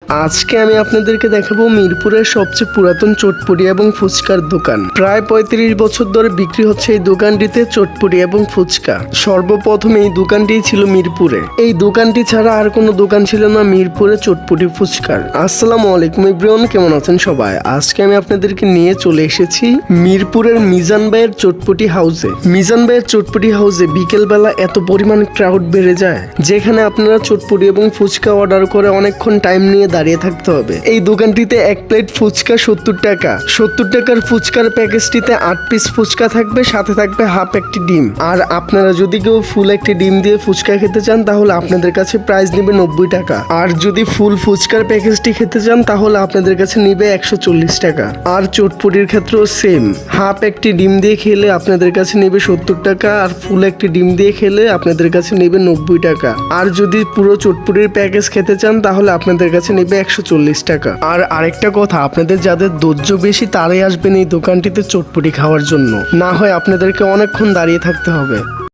আজকে আমি আপনাদেরকে দেখাবো মিরপুরের সবচেয়ে পুরাতন চটপটি এবং ফুচকার দোকান। প্রায় ৩৫ বছর ধরে বিক্রি হচ্ছে এই দোকানটিতে চটপটি এবং ফুচকা। সর্বপ্রথম এই দোকানটি ছিল মিরপুরে। এই দোকানটি ছাড়া আর কোনো দোকান ছিল না মিরপুরে চটপটি ফুচকার। আসসালামু আলাইকুম এভরিওয়ান, কেমন আছেন সবাই? আজকে আমি আপনাদেরকে নিয়ে চলে এসেছি মিরপুরের মিজান ভাইয়ের চটপটি হাউসে। মিজান ভাইয়ের চটপটি হাউসে বিকেলবেলা এত পরিমাণ ক্রাউড বেড়ে যায়, যেখানে আপনারা চটপটি এবং ফুচকা অর্ডার করে অনেকক্ষণ টাইম নিয়ে দাঁড়িয়ে থাকতে হবে। এই দোকানটিতে এক প্লেট ফুচকা ৭০ টাকা। ৭০ টাকার ফুচকার প্যাকেজটিতে ৮ পিস ফুচকা থাকবে, সাথে থাকবে হাফ একটি ডিম। আর আপনারা যদি কেউ ফুল একটি ডিম দিয়ে ফুচকা খেতে চান তাহলে আপনাদের কাছে প্রাইস নেবে ৯০ টাকা। আর যদি ফুল ফুচকার প্যাকেজটি খেতে চান তাহলে আপনাদের কাছে নিবে ১৪০ টাকা। আর চটপটির ক্ষেত্রেও সেম, হাফ একটি ডিম দিয়ে খেলে আপনাদের কাছে নেবে ৭০ টাকা, আর ফুল একটি ডিম দিয়ে খেলে আপনাদের কাছে নেবে ৯০ টাকা। আর যদি পুরো চটপটির প্যাকেজ খেতে চান তাহলে আপনাদের কাছে নেবে ১৪০ টাকা। আর আরেকটা কথা, আপনাদের যাদের ধৈর্য বেশি তারাই আসবেন এই দোকানটিতে চটপটি খাওয়ার জন্য, না হয় আপনাদেরকে অনেকক্ষণ দাঁড়িয়ে থাকতে হবে।